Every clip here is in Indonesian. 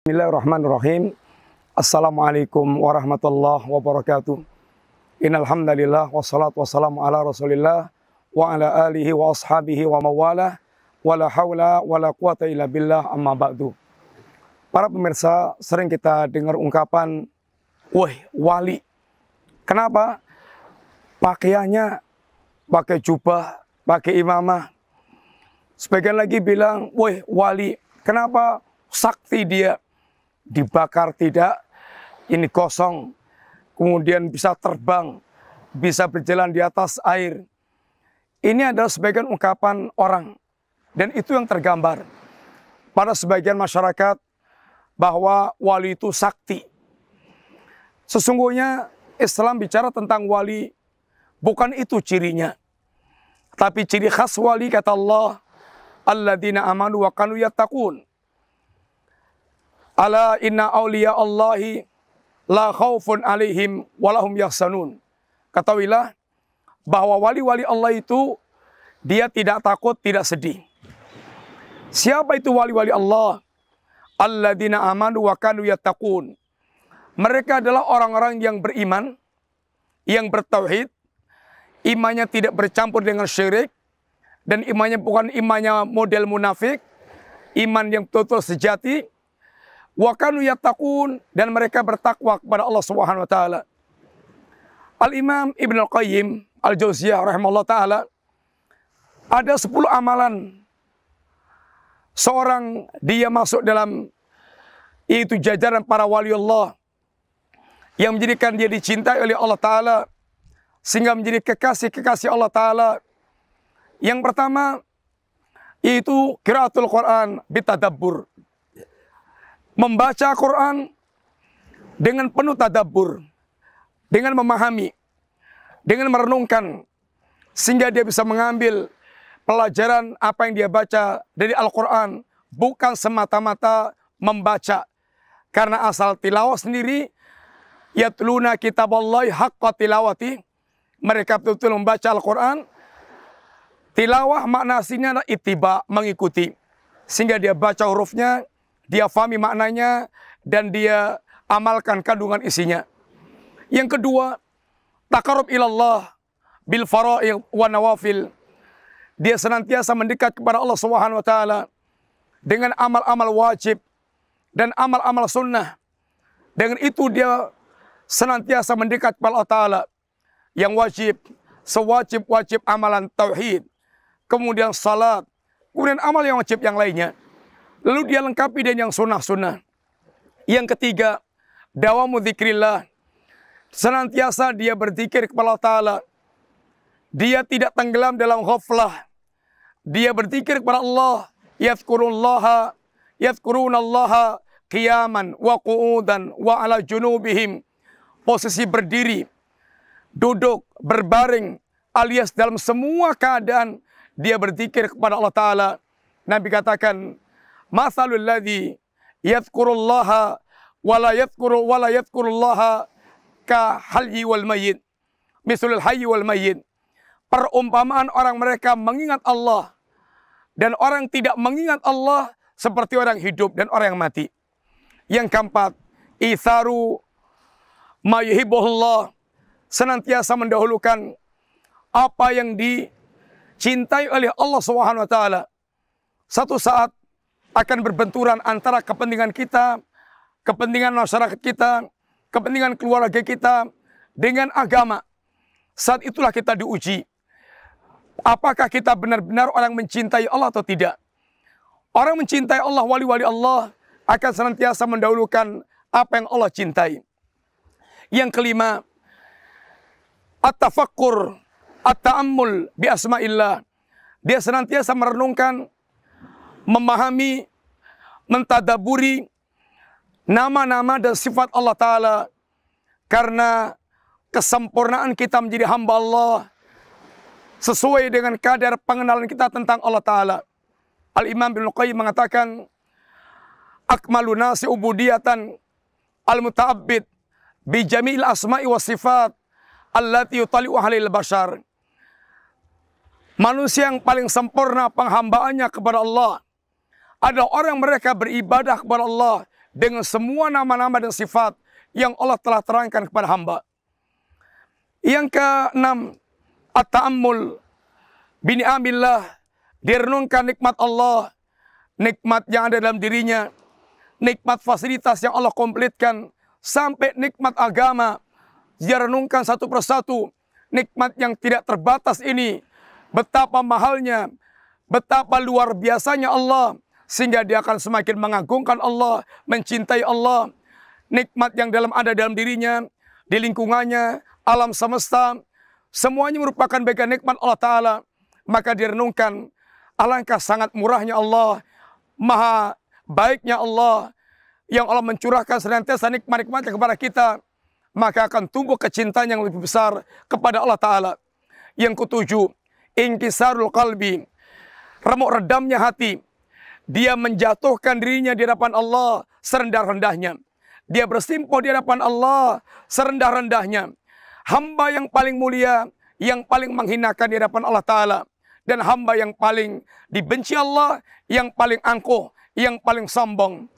Bismillahirrahmanirrahim. Assalamualaikum warahmatullahi wabarakatuh. Innal hamdalillah wassalatu wassalamu ala Rasulillah wa ala alihi wa ashabihi wa mawalah wala haula wala quwata illa billah amma ba'du. Para pemirsa, sering kita dengar ungkapan wah wali. Kenapa? Pakaiannya pakai jubah, pakai imamah. Sebagian lagi bilang, wah wali. Kenapa? Sakti dia. Dibakar tidak, ini kosong, kemudian bisa terbang, bisa berjalan di atas air. Ini adalah sebagian ungkapan orang, dan itu yang tergambar pada sebagian masyarakat bahwa wali itu sakti. Sesungguhnya Islam bicara tentang wali, bukan itu cirinya. Tapi ciri khas wali kata Allah, alladzina amanu wa kanu yattaqun. Ala inna awliya Allahi la khaufun alaihim walahum yahsanun. Ketahuilah bahwa wali-wali Allah itu dia tidak takut, tidak sedih. Siapa itu wali-wali Allah? Alladzina amanu wa kanu yattaqun. Mereka adalah orang-orang yang beriman, yang bertauhid, imannya tidak bercampur dengan syirik, dan imannya bukan imannya model munafik, iman yang betul-betul sejati. Wa kanu yattaqun, dan mereka bertakwa kepada Allah Subhanahu wa taala. Al-Imam Ibnu Al-Qayyim Al-Jauziyah rahimahullah taala ada 10 amalan seorang dia masuk dalam itu jajaran para wali Allah yang menjadikan dia dicintai oleh Allah taala sehingga menjadi kekasih-kekasih Allah taala. Yang pertama yaitu qiraatul Quran bitadabbur. Membaca Quran dengan penuh tadabbur, dengan memahami, dengan merenungkan, sehingga dia bisa mengambil pelajaran apa yang dia baca dari Al-Quran, bukan semata-mata membaca. Karena asal tilawah sendiri, yatluna kitaballahi haqqa tilawati, mereka betul-betul membaca Al-Quran. Tilawah makna aslinya adalah ittiba, mengikuti, sehingga dia baca hurufnya, dia fahami maknanya, dan dia amalkan kandungan isinya. Yang kedua, taqarrub ilallah bil fara'id wa nawafil. Dia senantiasa mendekat kepada Allah Subhanahu wa taala dengan amal-amal wajib dan amal-amal sunnah. Dengan itu dia senantiasa mendekat kepada Allah taala. Yang wajib, sewajib-wajib amalan tauhid, kemudian salat, kemudian amal yang wajib yang lainnya. Lalu dia lengkapi dengan yang sunnah-sunnah. Yang ketiga, dawamu dzikrillah. Senantiasa dia berzikir kepada Allah Ta'ala. Dia tidak tenggelam dalam ghaflah. Dia berzikir kepada Allah. Yadhkurunallaha qiyaman wa qu'udan wa ala junubihim. Posisi berdiri, duduk, berbaring, alias dalam semua keadaan dia berzikir kepada Allah Ta'ala. Nabi katakan, Mathalul ladzi yadhkurullaha wala yadhkurullaha ka hayyi wal mayyit. Mislul hayyi wal mayyit. Perumpamaan orang mereka mengingat Allah dan orang tidak mengingat Allah seperti orang hidup dan orang yang mati. Yang keempat, itharu ma yuhibbuhullah. Senantiasa mendahulukan apa yang dicintai oleh Allah Subhanahu wa taala. Satu saat akan berbenturan antara kepentingan kita, kepentingan masyarakat kita, kepentingan keluarga kita dengan agama. Saat itulah kita diuji. Apakah kita benar-benar orang mencintai Allah atau tidak? Orang mencintai Allah, wali-wali Allah akan senantiasa mendahulukan apa yang Allah cintai. Yang kelima, at-tafakkur, at-ta'ammul bi asma'illah. Dia senantiasa merenungkan, memahami, mentadaburi nama-nama dan sifat Allah Ta'ala. Karena kesempurnaan kita menjadi hamba Allah sesuai dengan kadar pengenalan kita tentang Allah Ta'ala. Al-Imam Ibnu Qayyim mengatakan, akmalu nasi ubudiyatan al-muta'abbid bi jami'il asma'i wa sifat allati yutali'u halil bashar. Manusia yang paling sempurna penghambaannya kepada Allah adalah orang mereka beribadah kepada Allah dengan semua nama-nama dan sifat yang Allah telah terangkan kepada hamba. Yang keenam, at-ta'ammul bini'amillah, direnungkan nikmat Allah, nikmat yang ada dalam dirinya, nikmat fasilitas yang Allah komplitkan, sampai nikmat agama, dia renungkan satu persatu, nikmat yang tidak terbatas ini, betapa mahalnya, betapa luar biasanya Allah, sehingga dia akan semakin mengagungkan Allah, mencintai Allah. Nikmat yang ada dalam dirinya, di lingkungannya, alam semesta, semuanya merupakan bagian nikmat Allah Ta'ala. Maka direnungkan, alangkah sangat murahnya Allah, maha baiknya Allah, yang Allah mencurahkan senantiasa nikmat-nikmatnya kepada kita. Maka akan tumbuh kecintaan yang lebih besar kepada Allah Ta'ala. Yang ketujuh, inkisarul qalbi, remuk redamnya hati. Dia menjatuhkan dirinya di hadapan Allah serendah-rendahnya. Dia bersimpuh di hadapan Allah serendah-rendahnya. Hamba yang paling mulia, yang paling menghinakan di hadapan Allah Ta'ala. Dan hamba yang paling dibenci Allah, yang paling angkuh, yang paling sombong.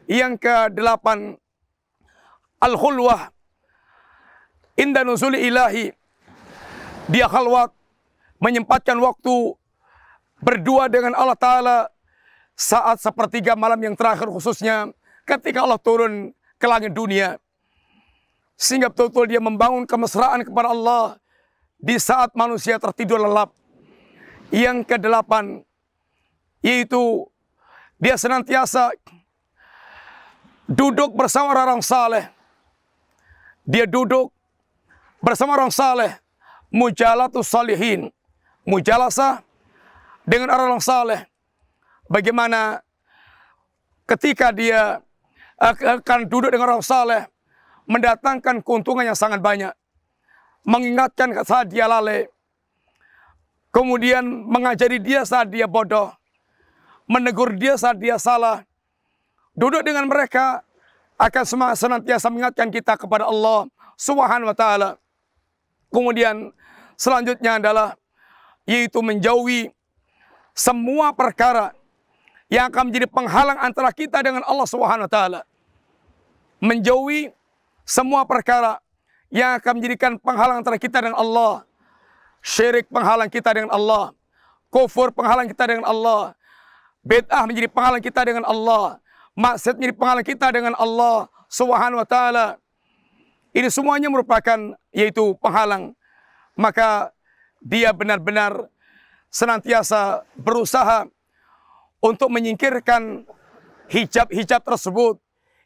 Yang kedelapan, al-khulwah inda nuzuli ilahi. Dia khalwat, menyempatkan waktu berdua dengan Allah Ta'ala saat sepertiga malam yang terakhir, khususnya ketika Allah turun ke langit dunia, sehingga betul-betul dia membangun kemesraan kepada Allah di saat manusia tertidur lelap. Yang kedelapan, yaitu dia senantiasa duduk bersama orang saleh. Dia duduk bersama orang saleh, mujalatus salihin, mujalasah dengan orang saleh. Bagaimana ketika dia akan duduk dengan orang saleh, mendatangkan keuntungan yang sangat banyak. Mengingatkan saat dia lalai, kemudian mengajari dia saat dia bodoh, menegur dia saat dia salah. Duduk dengan mereka akan senantiasa mengingatkan kita kepada Allah Subhanahu wa Ta'ala. Kemudian selanjutnya adalah yaitu menjauhi semua perkara yang akan menjadi penghalang antara kita dengan Allah Subhanahu wa Ta'ala. Menjauhi semua perkara yang akan menjadikan penghalang antara kita dengan Allah. Syirik penghalang kita dengan Allah, kufur penghalang kita dengan Allah, bid'ah menjadi penghalang kita dengan Allah, maksiat menjadi penghalang kita dengan Allah Subhanahu wa Ta'ala. Ini semuanya merupakan yaitu penghalang. Maka dia benar-benar senantiasa berusaha untuk menyingkirkan hijab-hijab tersebut,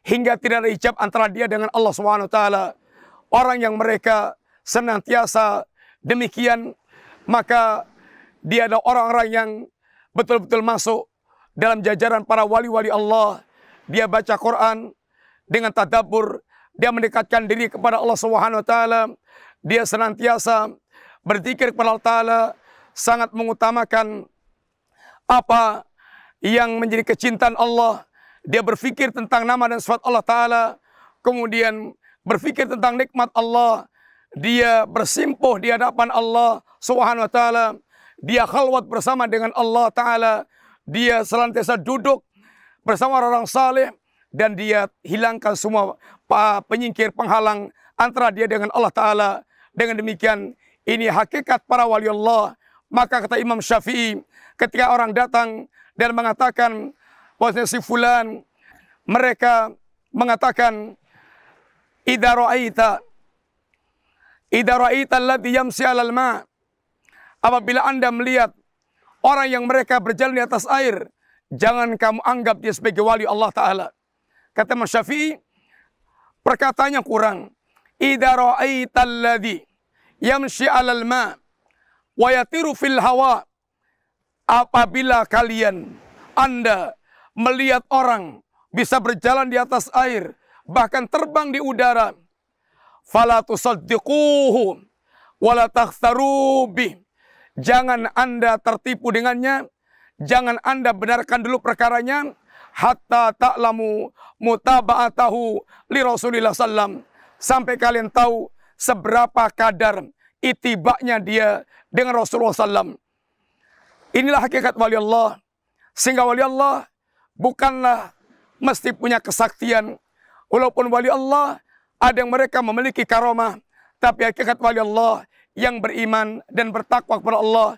hingga tidak ada hijab antara dia dengan Allah Subhanahu wa Ta'ala. Orang yang mereka senantiasa demikian, maka dia adalah orang-orang yang betul-betul masuk dalam jajaran para wali-wali Allah. Dia baca Quran dengan tadabbur, dia mendekatkan diri kepada Allah Subhanahu wa Ta'ala. Dia senantiasa berzikir kepada Allah Ta'ala, sangat mengutamakan apa yang menjadi kecintaan Allah. Dia berfikir tentang nama dan sifat Allah Ta'ala, kemudian berfikir tentang nikmat Allah. Dia bersimpuh di hadapan Allah Subhanahu wa Ta'ala. Dia khalwat bersama dengan Allah Ta'ala. Dia senantiasa duduk bersama orang saleh, dan dia hilangkan semua penyingkir penghalang antara dia dengan Allah Ta'ala. Dengan demikian, ini hakikat para wali Allah. Maka kata Imam Syafi'i, ketika orang datang dan mengatakan bahwa si fulan, mereka mengatakan, idza ra'aita alladhi yamsi 'alal ma', apabila Anda melihat orang yang mereka berjalan di atas air, jangan kamu anggap dia sebagai wali Allah Ta'ala. Kata Imam Syafi'i, perkataannya kurang. Idza ra'aita alladhi yamshi 'alal ma' wa yatiru fil hawa, apabila kalian, Anda melihat orang bisa berjalan di atas air, bahkan terbang di udara, fala tusaddiquhu wala takhtaru bih, jangan Anda tertipu dengannya, jangan Anda benarkan dulu perkaranya, hatta ta'lamu mutaba'atahu li Rasulillah sallam, sampai kalian tahu seberapa kadar itibaknya dia dengan Rasulullah sallam. Inilah hakikat wali Allah. Sehingga wali Allah bukanlah mesti punya kesaktian. Walaupun wali Allah, ada yang mereka memiliki karomah, tapi hakikat wali Allah yang beriman dan bertakwa kepada Allah.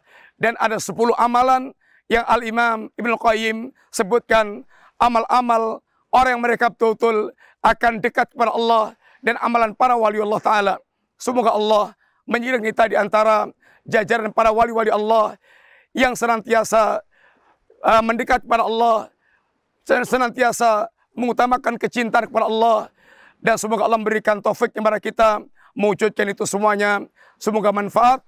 Dan ada 10 amalan yang Al-Imam Ibnu Qayyim sebutkan, amal-amal orang yang mereka betul-betul akan dekat kepada Allah, dan amalan para wali Allah Ta'ala. Semoga Allah mengiringi kita di antara jajaran para wali-wali Allah yang senantiasa mendekat kepada Allah, senantiasa mengutamakan kecintaan kepada Allah. Dan semoga Allah memberikan taufik kepada kita mewujudkan itu semuanya. Semoga manfaat.